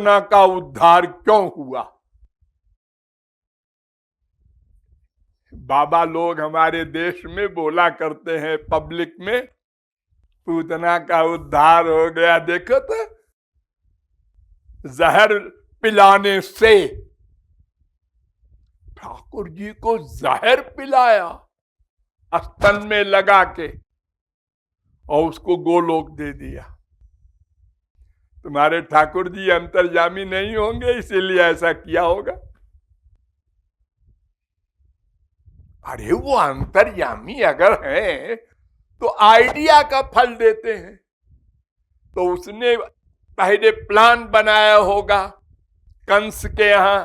पूतना का उद्धार क्यों हुआ? बाबा लोग हमारे देश में बोला करते हैं पब्लिक में, पूतना का उद्धार हो गया। देखो तो जहर पिलाने से, ठाकुर जी को जहर पिलाया स्तन में लगा के और उसको गोलोक दे दिया। तुम्हारे ठाकुर जी अंतर्यामी नहीं होंगे, इसीलिए ऐसा किया होगा। अरे वो अंतर्यामी अगर है तो आइडिया का फल देते हैं। तो उसने पहले प्लान बनाया होगा कंस के यहां।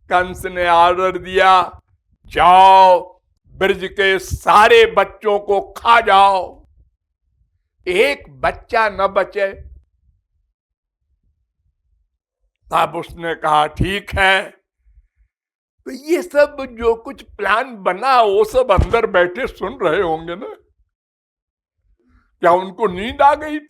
कंस ने ऑर्डर दिया, जाओ ब्रज के सारे बच्चों को खा जाओ, एक बच्चा न बचे। तब उसने कहा ठीक है। तो ये सब जो कुछ प्लान बना वो सब अंदर बैठे सुन रहे होंगे ना? क्या उनको नींद आ गई थी?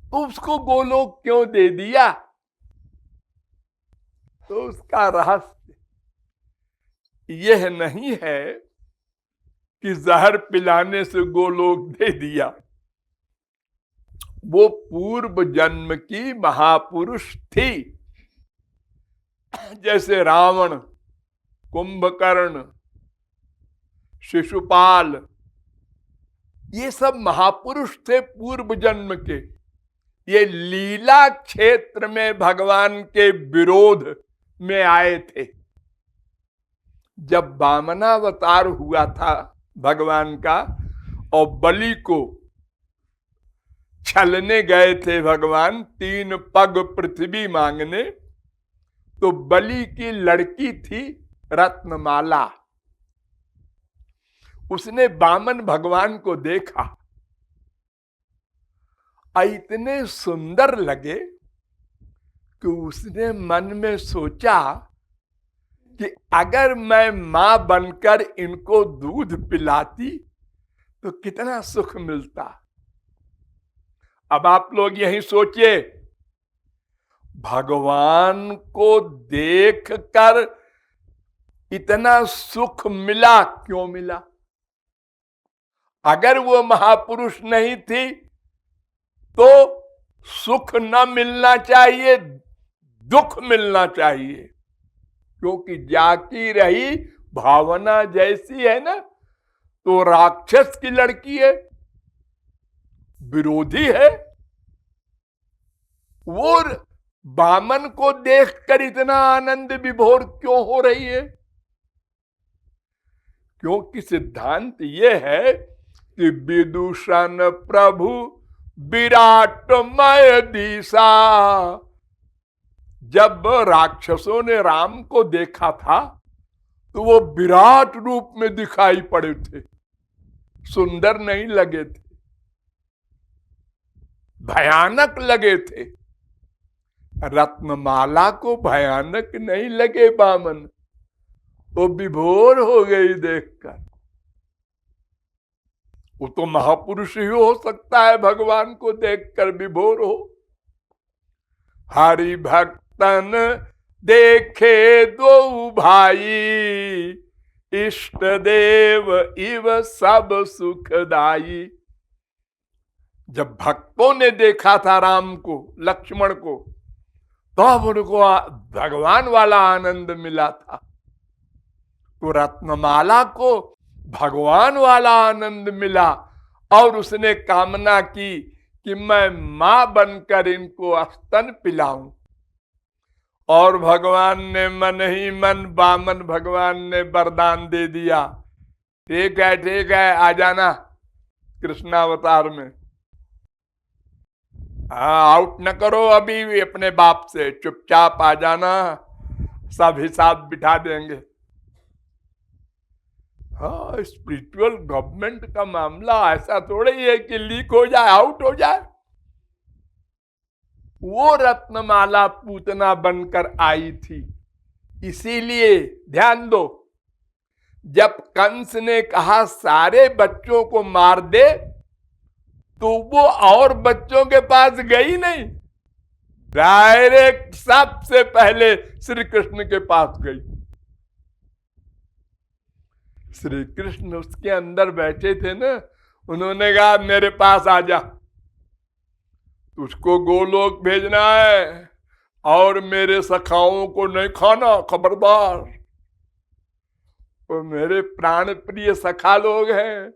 तो उसको गोलोक क्यों दे दिया? तो उसका रहस्य यह नहीं है कि जहर पिलाने से गोलोक दे दिया। वो पूर्व जन्म की महापुरुष थी। जैसे रावण, कुंभकर्ण, शिशुपाल, ये सब महापुरुष थे पूर्व जन्म के। ये लीला क्षेत्र में भगवान के विरोध में आए थे। जब वामनावतार हुआ था भगवान का और बलि को छलने गए थे भगवान 3 पग पृथ्वी मांगने, तो बलि की लड़की थी रत्नमाला। उसने वामन भगवान को देखा, इतने सुंदर लगे कि उसने मन में सोचा कि अगर मैं मां बनकर इनको दूध पिलाती तो कितना सुख मिलता। अब आप लोग यही सोचिए, भगवान को देखकर इतना सुख मिला, क्यों मिला? अगर वो महापुरुष नहीं थी तो सुख न मिलना चाहिए, दुख मिलना चाहिए। क्योंकि जाकी रही भावना जैसी है ना, तो राक्षस की लड़की है, विरोधी है। वो वामन को देखकर इतना आनंद विभोर क्यों हो रही है? क्योंकि सिद्धांत ये है कि विदूषण प्रभु विराटमय दिशा। जब राक्षसों ने राम को देखा था तो वो विराट रूप में दिखाई पड़े थे, सुंदर नहीं लगे थे, भयानक लगे थे। रत्नमाला को भयानक नहीं लगे वामन, तो विभोर हो गई देखकर। वो तो महापुरुष ही हो सकता है भगवान को देखकर विभोर हो। हरि भक्तन देखे दो भाई, इष्ट देव इव सब सुखदाई। जब भक्तों ने देखा था राम को, लक्ष्मण को, तब उनको भगवान वाला आनंद मिला था। तो रत्नमाला को भगवान वाला आनंद मिला और उसने कामना की कि मैं मां बनकर इनको स्तन पिलाऊं। और भगवान ने मन ही मन, वामन भगवान ने वरदान दे दिया, ठीक है आ जाना कृष्णावतार में। आउट न करो अभी अपने बाप से, चुपचाप आ जाना, सब हिसाब बिठा देंगे। हाँ, स्पिरिचुअल गवर्नमेंट का मामला ऐसा थोड़ा ही है कि लीक हो जाए, आउट हो जाए। वो रत्नमाला पूतना बनकर आई थी। इसीलिए ध्यान दो, जब कंस ने कहा सारे बच्चों को मार दे, तो वो और बच्चों के पास गई नहीं, डायरेक्ट सबसे पहले श्री कृष्ण के पास गई। श्री कृष्ण उसके अंदर बैठे थे ना, उन्होंने कहा मेरे पास आ जा, तुझको गोलोक भेजना है और मेरे सखाओं को नहीं खाना, खबरदार। वो मेरे प्राण प्रिय सखा लोग हैं,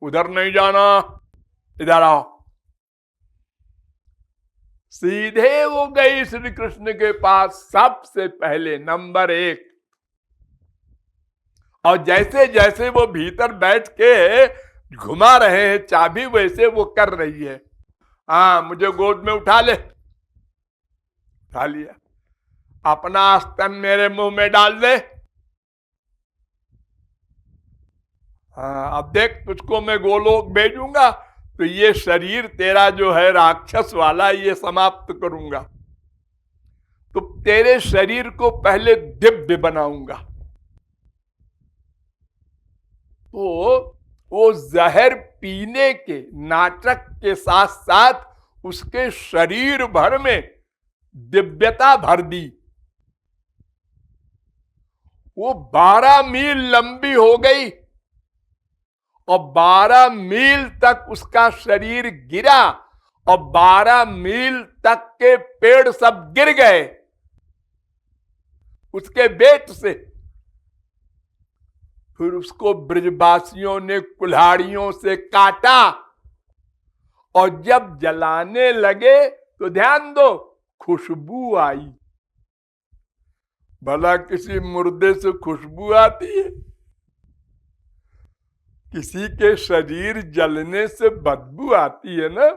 उधर नहीं जाना, इधर आओ। सीधे वो गई श्री कृष्ण के पास सबसे पहले, नंबर 1। और जैसे जैसे वो भीतर बैठ के घुमा रहे हैं चाबी, वैसे वो कर रही है, हाँ मुझे गोद में उठा ले। उठा लिया, अपना स्तन मेरे मुंह में डाल दे। हाँ अब देख, तुझको मैं गोलोक भेजूंगा तो ये शरीर तेरा जो है राक्षस वाला, ये समाप्त करूंगा। तो तेरे शरीर को पहले दिव्य बनाऊंगा। तो वो जहर पीने के नाटक के साथ साथ उसके शरीर भर में दिव्यता भर दी। वो 12 मील लंबी हो गई और 12 मील तक उसका शरीर गिरा और 12 मील तक के पेड़ सब गिर गए उसके वेट से। फिर उसको ब्रजवासियों ने कुल्हाड़ियों से काटा और जब जलाने लगे तो ध्यान दो, खुशबू आई। भला किसी मुर्दे से खुशबू आती है? किसी के शरीर जलने से बदबू आती है ना।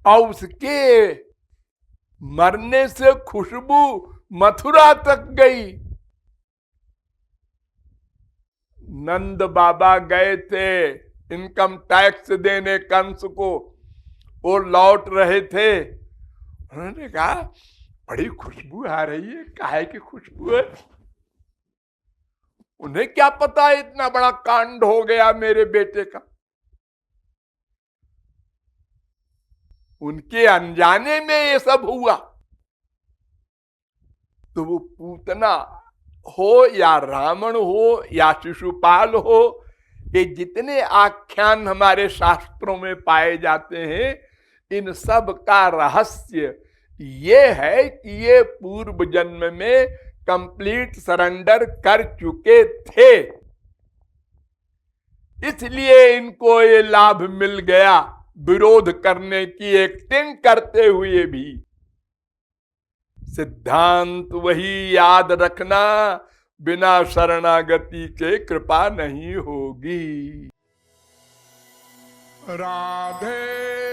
और उसके मरने से खुशबू मथुरा तक गई। नंद बाबा गए थे इनकम टैक्स देने कंस को, वो लौट रहे थे, उन्होंने कहा बड़ी खुशबू आ रही है, काहे की खुशबू है? उन्हें क्या पता इतना बड़ा कांड हो गया मेरे बेटे का। उनके अनजाने में ये सब हुआ। तो वो पूतना हो या रावण हो या शिशुपाल हो, ये जितने आख्यान हमारे शास्त्रों में पाए जाते हैं, इन सब का रहस्य ये है कि ये पूर्व जन्म में कंप्लीट सरेंडर कर चुके थे, इसलिए इनको ये लाभ मिल गया विरोध करने की एक्टिंग करते हुए भी। सिद्धांत वही याद रखना, बिना शरणागति के कृपा नहीं होगी। राधे